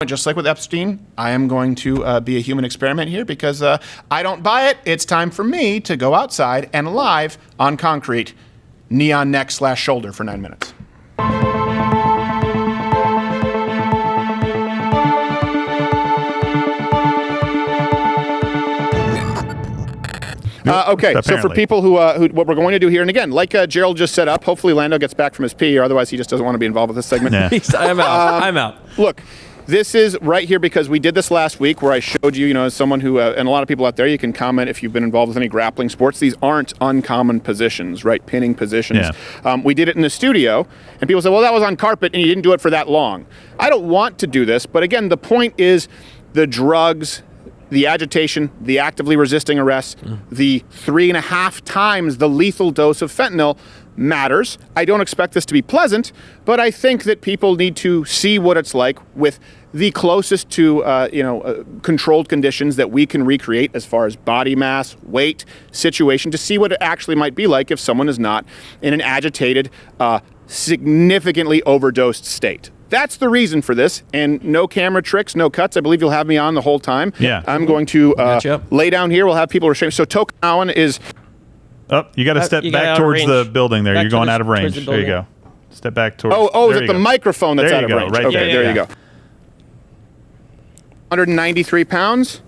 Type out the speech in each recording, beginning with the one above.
Just like with Epstein, I am going to be a human experiment here because I don't buy it. It's time for me to go outside and live on concrete, neon neck / shoulder for 9 minutes. Okay, so for people who what we're going to do here, and again, like Gerald just set up, hopefully Lando gets back from his pee, or otherwise he just doesn't want to be involved with this segment. Yeah. I'm out. I'm out. Look, this is right here because we did this last week where I showed you, as someone who, and a lot of people out there, you can comment if you've been involved with any grappling sports. These aren't uncommon positions, right? Pinning positions. Yeah. We did it in the studio, and people said, well, that was on carpet, and you didn't do it for that long. I don't want to do this, but again, the point is the drugs, the agitation, the actively resisting arrest, the 3.5 times the lethal dose of fentanyl matters. I don't expect this to be pleasant, but I think that people need to see what it's like with the closest to controlled conditions that we can recreate as far as body mass, weight, situation, to see what it actually might be like if someone is not in an agitated, significantly overdosed state. That's the reason for this, and no camera tricks, no cuts. I believe you'll have me on the whole time. Yeah. I'm going to lay down here. We'll have people restrained. So Tokenawan is... Oh, you got to step back towards the building there. You're going out of range. There you go. Step back towards... Oh, is it the microphone that's out of range? Right okay, there you go. 193 pounds,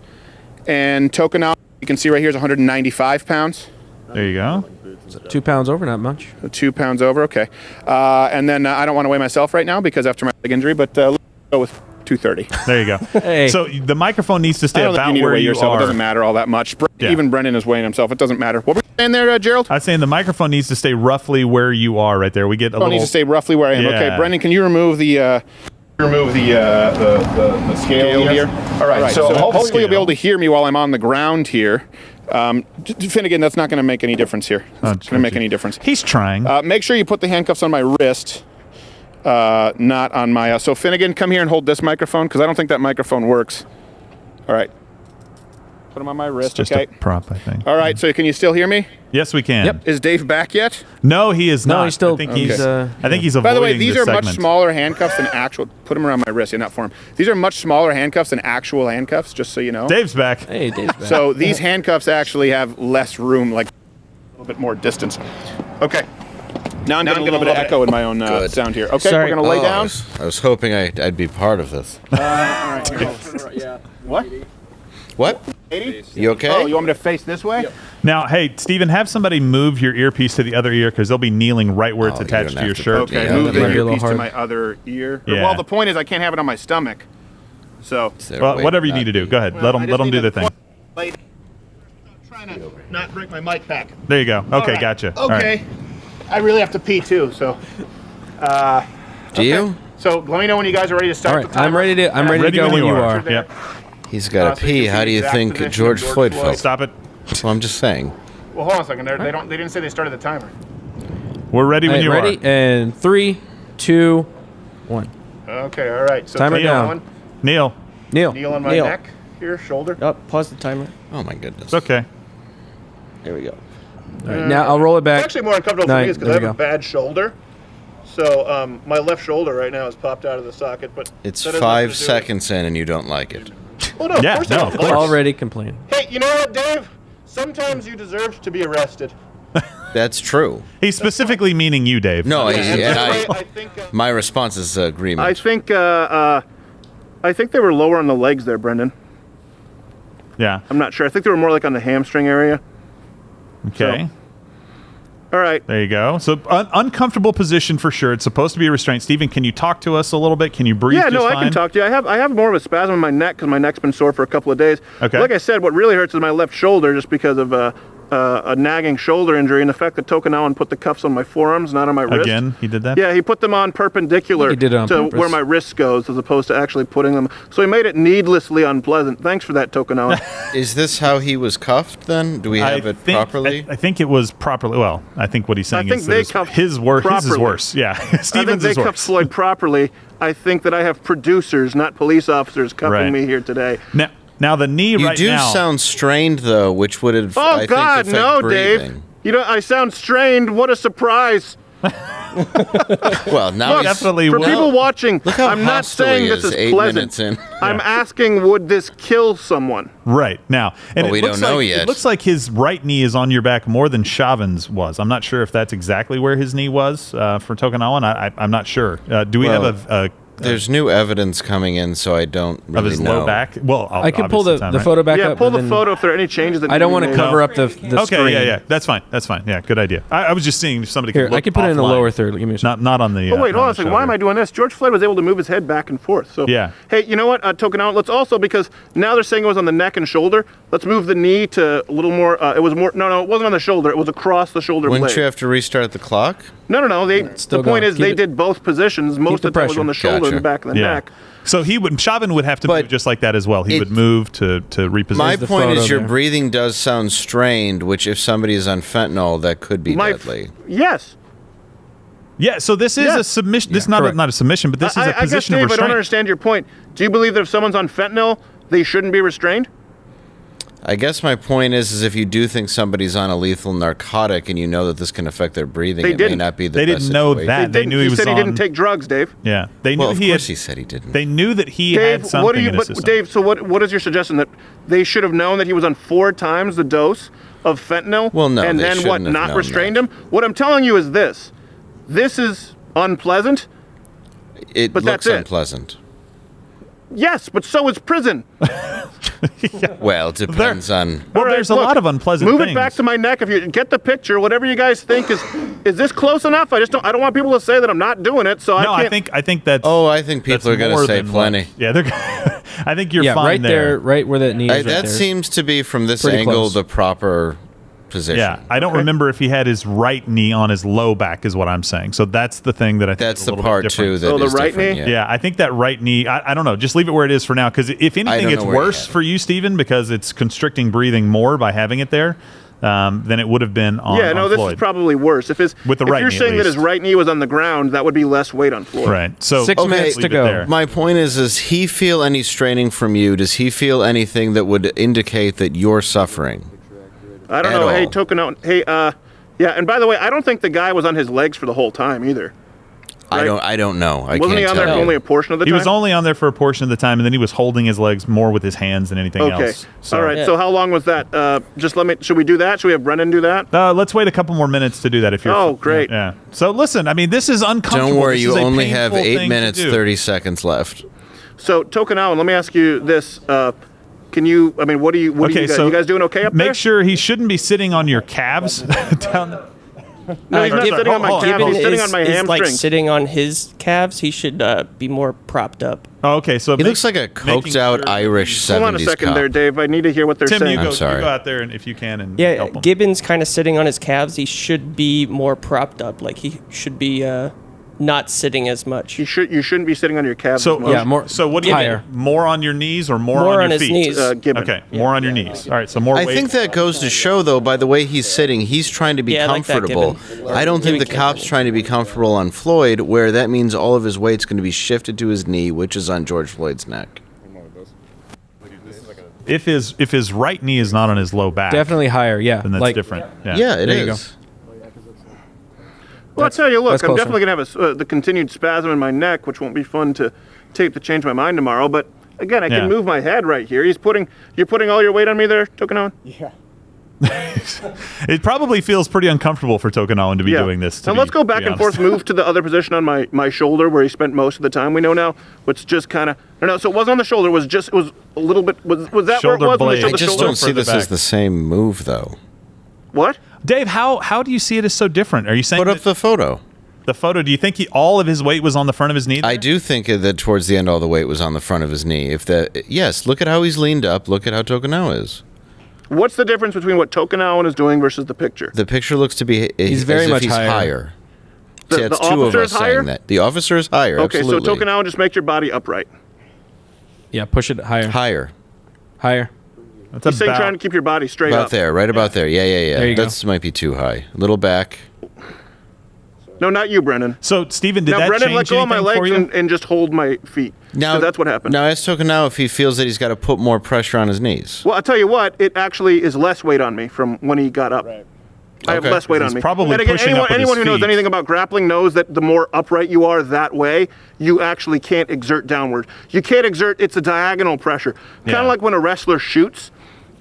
and Tokenawan, you can see right here, is 195 pounds. There you go. So 2 pounds over, not much. 2 pounds over, okay. And then I don't want to weigh myself right now because after my leg injury, but let's go with 230. There you go. Hey. So the microphone needs to stay about you where you yourself. are. It doesn't matter all that much. Yeah. Even Brendan is weighing himself. It doesn't matter. What were you saying there, Gerald? I was saying the microphone needs to stay roughly where you are right there. We get a little... needs to stay roughly where I am. Yeah. Okay, Brendan, can you remove the scale here? All right, so hopefully you'll be able to hear me while I'm on the ground here. Finnegan, that's not going to make any difference here. It's not going to make any difference. He's trying. Make sure you put the handcuffs on my wrist, not on my... so Finnegan, come here and hold this microphone, because I don't think that microphone works. All right. Put them on my wrist, it's just a prop, I think. All right, so can you still hear me? Yes, we can. Yep. Is Dave back yet? No, he is not. No, he's still... I think he's avoiding By the way, these this are segment. much smaller handcuffs than actual... Put them around my wrist, not for him. These are much smaller handcuffs than actual handcuffs, just so you know. Dave's back. Hey, Dave's back. So these handcuffs actually have less room, like a little bit more distance. Okay. Now I'm getting a little bit of echo in my own sound here. Okay, Sorry. we're going to lay down. I was hoping I'd be part of this. All right. Yeah. What? What? 80? You okay? Oh, you want me to face this way? Yep. Now, hey, Steven, have somebody move your earpiece to the other ear because they'll be kneeling right where it's you attached don't to your have to shirt. Okay, Yeah, move the that might be a little earpiece to hard. my other ear. Yeah. Well, the point is I can't have it on my stomach. So, Well, whatever you need to do. Go ahead. Let them do their thing. I'm trying to not break my mic pack. There you go. Okay, All right. gotcha. All right. Okay. I really have to pee too, so. Do you? So let me know when you guys are ready to start. All right, the timer. I'm ready to go when you are. Yep. He's got to so you pee. can How see do you exact think position George of Floyd Floyd. felt? Stop it. Well, I'm just saying. Well, hold on a second. They didn't say they started the timer. We're ready when you ready? are. And 3, 2, 1. Okay, all right. So Timer take down. one. Neil. Neil. Kneel on my neck, here, shoulder. Oh, pause the timer. Oh my goodness. It's okay. There we go. All right, now I'll roll it back. It's actually more uncomfortable for 9, me because I there have we a go. bad shoulder. So my left shoulder right now is popped out of the socket, but It's that has 5 nothing to do seconds in and you don't like it. with- Oh no, Yeah, of course no, I don't. of course. Already complaining. Hey, you know what, Dave? Sometimes you deserve to be arrested. That's true. He's specifically meaning you, Dave. No, And I, I think my response is agreement. I think they were lower on the legs there, Brendan. Yeah. I'm not sure. I think they were more like on the hamstring area. Okay. All right. There you go. So uncomfortable position for sure. It's supposed to be a restraint. Steven, can you talk to us a little bit? Can you breathe? Yeah, no, just I fine? can talk to you. I have more of a spasm in my neck because my neck's been sore for a couple of days. Okay. Like I said, what really hurts is my left shoulder just because of a nagging shoulder injury and the fact that Tokenawan put the cuffs on my forearms, not on my wrist. Again, he did that? Yeah, he put them on perpendicular He did it on to purpose. where my wrist goes as opposed to actually putting them. So he made it needlessly unpleasant. Thanks for that, Tokenawan. Is this how he was cuffed then? Do we have it properly? I think it was properly. Well, I think what he's saying think is they that cuffed his is properly. worse. Yeah. I think Steven's they is cuffed worse. Floyd properly. I think that I have producers, not police officers, cuffing Right. me here today. Now the knee You right do now. sound strained though, which would Oh I God, think affect no, breathing. Dave! You know I sound strained. What a surprise! Well, now Look, he's definitely for will. people watching, Look how I'm not hostile saying he this is 8 pleasant. minutes in. I'm asking, would this kill someone? Right now, and Well, we don't know yet. It looks like his right knee is on your back more than Chauvin's was. I'm not sure if that's exactly where his knee was for Tokunawa. I'm not sure. Do we have a There's new evidence coming in, so I don't really of his know. low back? Well, I can pull obviously the time, right? photo back Yeah, up. pull but the then photo if there are any changes that I don't want want to cover up the screen. Okay, yeah, that's fine. Yeah, good idea. I was just seeing if somebody Here, could look I can put it in the offline. lower third. Give me a second. Not on the. Oh, wait, hold on a the second. show Why am here. I doing this? George Floyd was able to move his head back and forth. So, Yeah. Hey, you know what, Tokunawa, let's also, because now they're saying it was on the neck and shoulder, let's move the knee to a little more, it was more, no, it wasn't on the shoulder. It was across the shoulder Wouldn't blade. you have to restart the clock? No. still The point going. is Keep they it- did both positions. Most the of the time was pressure. on the shoulder Gotcha. and the back of the Yeah. neck. So Chauvin would have to But move just like that as well. He it- would move to reposition. My the point photo is your there. breathing does sound strained, which if somebody is on fentanyl, that could be deadly. Yes. Yeah. So this is Yes. a submission. This is correct. not a submission, but this is a I guess, position Dave, of I don't restraint. understand your point. Do you believe that if someone's on fentanyl, they shouldn't be restrained? I guess my point is if you do think somebody's on a lethal narcotic and you know that this can affect their breathing, They it may didn't. not be the They best didn't know situation. that. They knew he was said he on. didn't take drugs, Dave. Yeah, they knew Well, of he course had. he said he didn't. They knew that he Dave, had something what are you? in his But system. Dave, so what is your suggestion that they should have known that he was on 4 times the dose of fentanyl? Well, no, and they then what? shouldn't have Not known restrained that. him. What I'm telling you is this: this is unpleasant. It But looks that's it. unpleasant. Yes, but so is prison. Well, it depends on. Well, All right, there's a look, lot of unpleasant Move things. it back to my neck. If you get the picture, whatever you guys think is this close enough? I don't want people to say that I'm not doing it. So No, I I can't. think that's. Oh, I think people that's are going to more say than plenty. what- yeah, they're. I think you're Yeah, fine right there, right where that knee is. Right That there. seems to be from this Pretty angle close. the proper position. Yeah, I don't remember if he had his right knee on his low back, is what I'm saying. So that's the thing that I think That's is a the little bit part different. too that Oh, the is right different, knee? Yeah, I think that right knee. I don't know. Just leave it where it is for now, because if anything, don't it's know where he worse had it. for you, Stephen, because it's constricting breathing more by having it there than it would have been on. Yeah, no, on this Floyd. is probably worse. If With the if right you're knee, at saying that his least. right knee was on the ground, that would be less weight on Floyd. right. So 6 Okay, minutes to leave it go. there. My point is, does he feel any straining from you? Does he feel anything that would indicate that you're suffering? I don't At know. Hey, all. Tokunawa. Hey, yeah. And by the way, I don't think the guy was on his legs for the whole time either. I don't know. I Wasn't can't he on tell there for you. only a portion of the He time? was only on there for a portion of the time, and then he was holding his legs more with his hands than anything Okay. else. So, All right. Yeah. So how long was that? Just let me. Should we do that? Should we have Brennan do that? Let's wait a couple more minutes to do that. If you're. Oh, great. Yeah. So listen, I mean, this is uncomfortable. Don't worry, This you is a only have painful 8 thing to minutes, do. 30 seconds left. So Tokunawa, let me ask you this. Can you? I mean, what do you? What do Okay, you guys? so You guys doing okay up make there? sure he shouldn't be sitting on your calves down. No, he's not Gibbon- sitting on my hold on, calf. hold He's on. sitting on my is like hamstring. sitting on his calves. He should be more propped up. Oh, okay, so He looks like a coked out Irish 70s Hold on a second cop. there, Dave. I need to hear what they're Tim, saying. you go, I'm sorry. you go out there and if you can and Yeah, help him. Gibbon's kind of sitting on his calves. He should be more propped up. Like he should be not sitting as much. You shouldn't be sitting on your calves. So as much. Yeah, more. So what do you higher. think? More on your knees or more, More on on your his feet? knees. Gibbon. Okay, more on your knees. All right, so more I weight. think that goes to show, though, by the way he's sitting, he's trying to be Yeah, I like that, comfortable. Gibbon. I don't think the Gibbon cop's can. trying to be comfortable on Floyd, where that means all of his weight's going to be shifted to his knee, which is on George Floyd's neck. if his right knee is not on his low back, Definitely higher. Yeah. then that's like, different. Yeah, it There you is. Well, I'll tell you, look, that's I'm closer. definitely going to have the continued spasm in my neck, which won't be fun to tape to change my mind tomorrow. But again, I Yeah. can move my head right here. You're putting all your weight on me there, Tokunawa? It probably feels pretty uncomfortable for Tokunawa to be doing this. Now let's go back and forth, move to the other position on my shoulder where he spent most of the time. We know now what's just kind of, no, so it wasn't on the shoulder. It was a little bit, was that Shoulder where it was? blade. When I they showed the just shoulder? don't see further this as back. the same move, though. What? Dave, how do you see it as so different? Are you saying Put up that the photo. the photo? Do you think all of his weight was on the front of his knee? I do think that towards the end, all the weight was on the front of his knee. Yes, look at how he's leaned up. Look at how Tokunawa is. What's the difference between what Tokunawa is doing versus the picture? The picture looks to be He's very as if much he's higher. higher. The- See, that's the two of officer us is higher? saying that. The officer is higher. Okay, absolutely. so Tokunawa just make your body upright. Yeah. Push it higher. Higher. Higher. That's He's saying trying to keep your body straight About up. there, right about there. Yeah. There you go. That might be too high. A little back. No, not you, Brennan. So, Stephen, did Now, that Brennan, change let go of my anything for legs you? and just hold my feet. Now 'Cause that's what happened. Now ask Tokunawa if he feels that he's got to put more pressure on his knees. Well, I'll tell you what, it actually is less weight on me from when he got up. I have Okay. less weight on He's me. probably and again, pushing up with anyone his who knows feet. anything about grappling knows that the more upright you are that way, you actually can't exert downward. You can't exert, it's a diagonal pressure. Kind of Yeah. like when a wrestler shoots.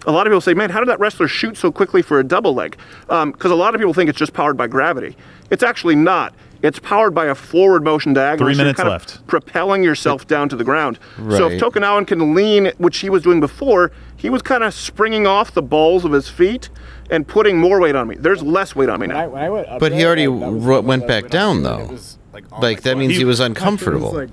A lot of people say, man, how did that wrestler shoot so quickly for a double leg? Because a lot of people think it's just powered by gravity. It's actually not. It's powered by a forward motion diagonal. 3 So you're minutes kind of left. propelling yourself down to the ground. So if Right. Tokunawan can lean, which he was doing before, he was kind of springing off the balls of his feet and putting more weight on me. There's less weight on me now. When I went up But he there, already that was went the back weight down, on me, and though. it was, on Like, my that means foot. he was It uncomfortable. was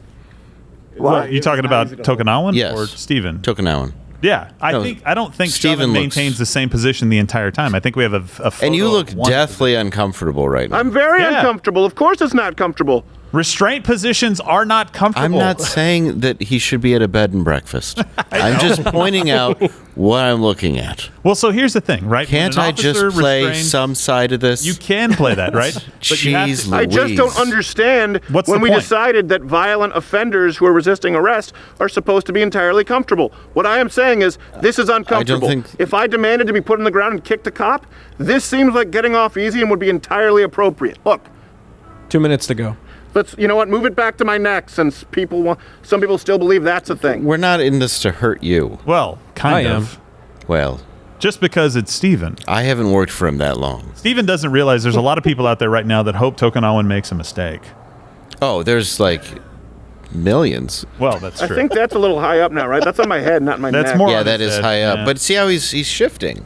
Well, you talking about Tokunawan Yes. or Steven? Tokunawan. Yeah, I No, don't think Steven Steven looks- maintains the same position the entire time. I think we have a photo And you of look one deathly uncomfortable right now. I'm very Yeah. uncomfortable. Of course it's not comfortable. Restraint positions are not I'm comfortable. not saying that he should be at a bed and breakfast. I'm just pointing out what I'm looking at. Well, so here's the thing, right? When Can't an I just officer play restrains- some side of this? You can play that, right? But you have Jeez to- I just don't Louise. understand What's when the we point? decided that violent offenders who are resisting arrest are supposed to be entirely comfortable. What I am saying is this is uncomfortable. think- If I demanded to be put on the ground and kicked a cop, this seems like getting off easy and would be entirely appropriate. Look, 2 minutes to go. let's, you know what, move it back to my neck since some people still believe that's a thing. We're not in this to hurt you. Well, kind I am. of. Well, Just because it's Steven. I haven't worked for him that long. Steven doesn't realize there's a lot of people out there right now that hope Tokunawan makes a mistake. Oh, there's like millions. Well, that's I true. think that's a little high up now, right? That's on my head, not my That's neck. more- Yeah, on that his is head, high up. yeah. But see how he's shifting.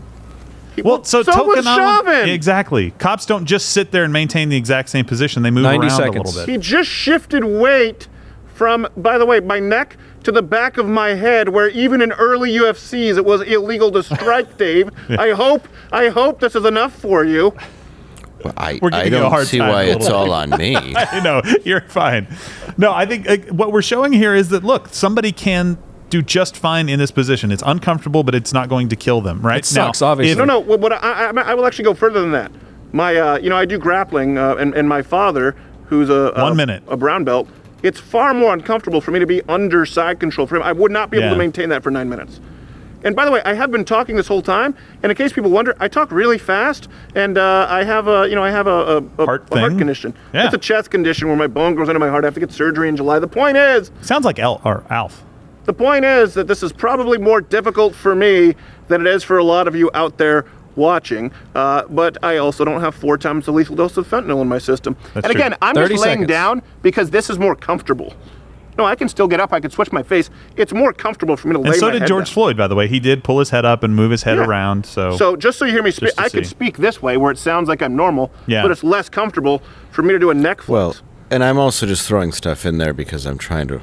Well, so was Tokunawan, Chauvin. exactly. Cops don't just sit there and maintain the exact same position. They move 90 around a seconds. little bit. He just shifted weight from, by the way, my neck to the back of my head, where even in early UFCs it was illegal to strike, Dave. I hope this is enough for you. Well, I We're giving you a don't hard see time why a it's little all on me. I know, you're fine. No, I think what we're showing here is that, look, somebody can do just fine in this position. It's uncomfortable, but it's not going to kill them, right? It sucks, obviously. No, what I will actually go further than that. My, I do grappling, and my father, who's a 1 minute. a brown belt, it's far more uncomfortable for me to be under side control for him. I would not be able Yeah. to maintain that for 9 minutes. And by the way, I have been talking this whole time, and in case people wonder, I talk really fast, and I have a Heart a heart thing? condition. Yeah. It's a chest condition where my bone goes into my heart. I have to get surgery in July. The point is, Sounds like Alf. the point is that this is probably more difficult for me than it is for a lot of you out there watching. But I also don't have 4 times the lethal dose of fentanyl in my system. That's and true. again, I'm 30 just laying seconds. down because this is more comfortable. No, I can still get up. I can switch my face. It's more comfortable for me to lay And so my did head George down. Floyd, by the way. He did pull his head up and move his head Yeah. around. So just so you hear me speak, Just to I could see. speak this way where it sounds like I'm normal, Yeah. but it's less comfortable for me to do a neck flex. Well, and I'm also just throwing stuff in there because I'm trying to,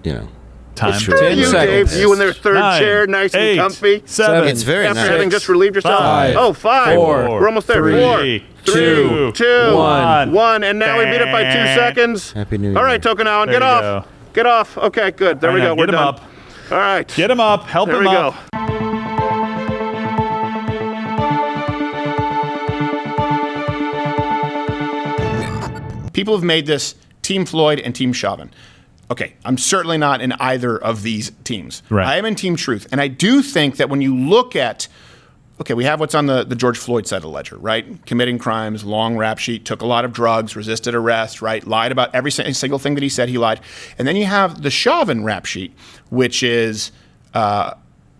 time. Sure. Screw 10 you, seconds. Dave, you in their third 9, chair, nice 8, and comfy. 7, It's very After nice. having just relieved yourself. 5, Oh, 5. 4, We're almost there. 3, 4, 3, 2, 1. 1. And now we beat it by 2 seconds. Happy New All right, Year. Tokunawan, There get you off. go. Get off. Okay, good. There All we right, go. now We're get him done. up. All right. Get him up. Help There him we up. go. People have made this Team Floyd and Team Chauvin. Okay, I'm certainly not in either of these teams. Right. I am in Team Truth. And I do think that when you look at, okay, we have what's on the George Floyd side of the ledger, right? Committing crimes, long rap sheet, took a lot of drugs, resisted arrest, right? Lied about every single thing that he said he lied. And then you have the Chauvin rap sheet, which is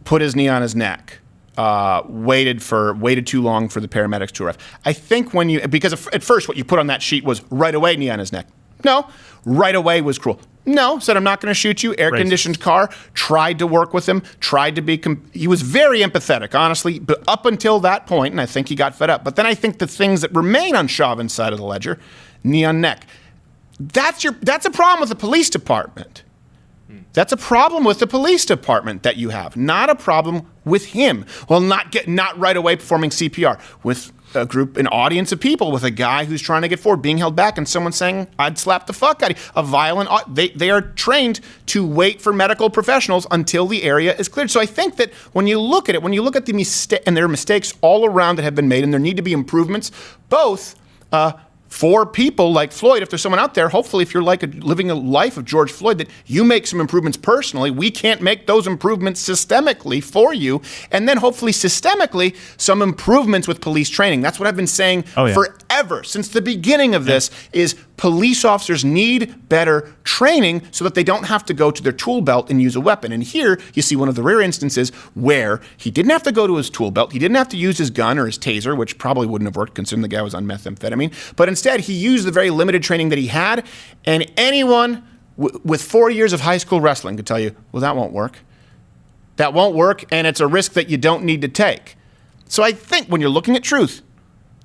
put his knee on his neck. Waited too long for the paramedics to arrive. I think because at first what you put on that sheet was right away knee on his neck. No, right away was cruel. No, said I'm not going to shoot you. Air conditioned car. Tried to work with him. Tried to be. He was very empathetic, honestly, but up until that point, and I think he got fed up. But then I think the things that remain on Chauvin's side of the ledger, knee on neck. That's a problem with the police department. That's a problem with the police department that you have, not a problem with him. Well, not right away performing CPR with an audience of people, with a guy who's trying to get forward, being held back, and someone saying, "I'd slap the fuck out of you." A violent. They are trained to wait for medical professionals until the area is cleared. So I think that when you look at it, when you look at the mistake, and there are mistakes all around that have been made, and there need to be improvements, both for people like Floyd, if there's someone out there, hopefully if you're living a life of George Floyd, that you make some improvements personally. We can't make those improvements systemically for you. And then hopefully systemically, some improvements with police training. That's what I've been saying forever, since the beginning of this, is police officers need better training so that they don't have to go to their tool belt and use a weapon. And here you see one of the rare instances where he didn't have to go to his tool belt. He didn't have to use his gun or his taser, which probably wouldn't have worked considering the guy was on methamphetamine. But instead, he used the very limited training that he had. And anyone with 4 years of high school wrestling could tell you, well, that won't work. That won't work, and it's a risk that you don't need to take. So I think when you're looking at truth,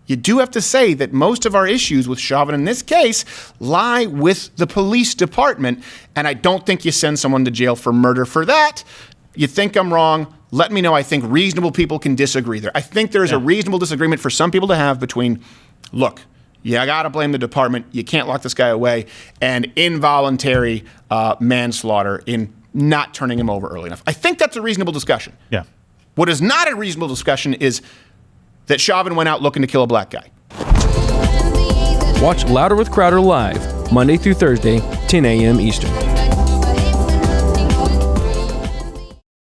you do have to say that most of our issues with Chauvin in this case lie with the police department, and I don't think you send someone to jail for murder for that. You think I'm wrong, let me know. I think reasonable people can disagree there. I think there's a reasonable disagreement for some people to have between, look, I got to blame the department, you can't lock this guy away, and involuntary manslaughter in not turning him over early enough. I think that's a reasonable discussion. Yeah. What is not a reasonable discussion is that Chauvin went out looking to kill a black guy. Watch Louder with Crowder live, Monday through Thursday, 10 a.m. Eastern.